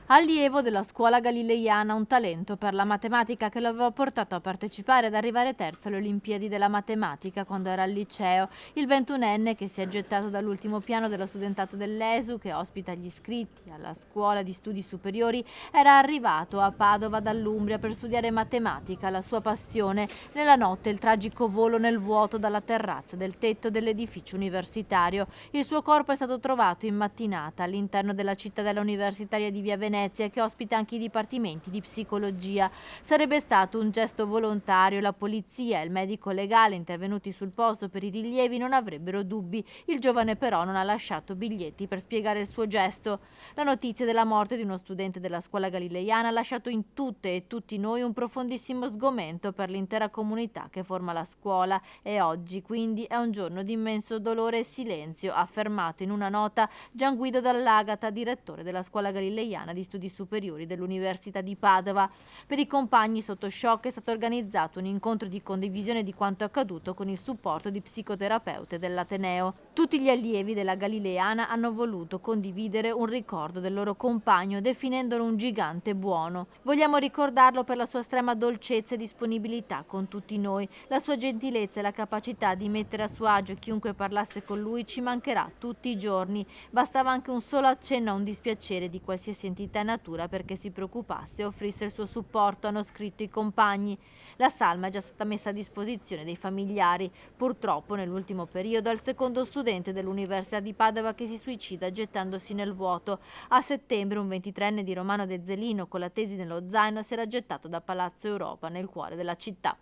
Allievo della scuola galileiana, un talento per la matematica che lo aveva portato a partecipare ed arrivare terzo alle Olimpiadi della matematica quando era al liceo. Il 21enne, che si è gettato dall'ultimo piano dello studentato dell'ESU, che ospita gli iscritti alla scuola di studi superiori, era arrivato a Padova dall'Umbria per studiare matematica, la sua passione. Nella notte il tragico volo nel vuoto dalla terrazza del tetto dell'edificio universitario. Il suo corpo è stato trovato in mattinata all'interno della cittadella universitaria di Via Venezia, che ospita anche i dipartimenti di psicologia. Sarebbe stato un gesto volontario, la polizia e il medico legale intervenuti sul posto per i rilievi non avrebbero dubbi. Il giovane però non ha lasciato biglietti per spiegare il suo gesto. La notizia della morte di uno studente della scuola galileiana ha lasciato in tutte e tutti noi un profondissimo sgomento per l'intera comunità che forma la scuola, e oggi quindi è un giorno di immenso dolore e silenzio, ha affermato in una nota Gian Guido Dall'Agata, direttore della scuola galileiana di studi superiori dell'Università di Padova. Per i compagni sotto shock è stato organizzato un incontro di condivisione di quanto accaduto con il supporto di psicoterapeute dell'Ateneo. Tutti gli allievi della Galileiana hanno voluto condividere un ricordo del loro compagno, definendolo un gigante buono. Vogliamo ricordarlo per la sua estrema dolcezza e disponibilità con tutti noi. La sua gentilezza e la capacità di mettere a suo agio chiunque parlasse con lui ci mancherà tutti i giorni. Bastava anche un solo accenno a un dispiacere di qualsiasi entità e natura perché si preoccupasse e offrisse il suo supporto, hanno scritto i compagni. La salma è già stata messa a disposizione dei familiari. Purtroppo nell'ultimo periodo è il secondo studente dell'Università di Padova che si suicida gettandosi nel vuoto. A settembre un 23enne di Romano De Zelino con la tesi nello zaino si era gettato da Palazzo Europa nel cuore della città.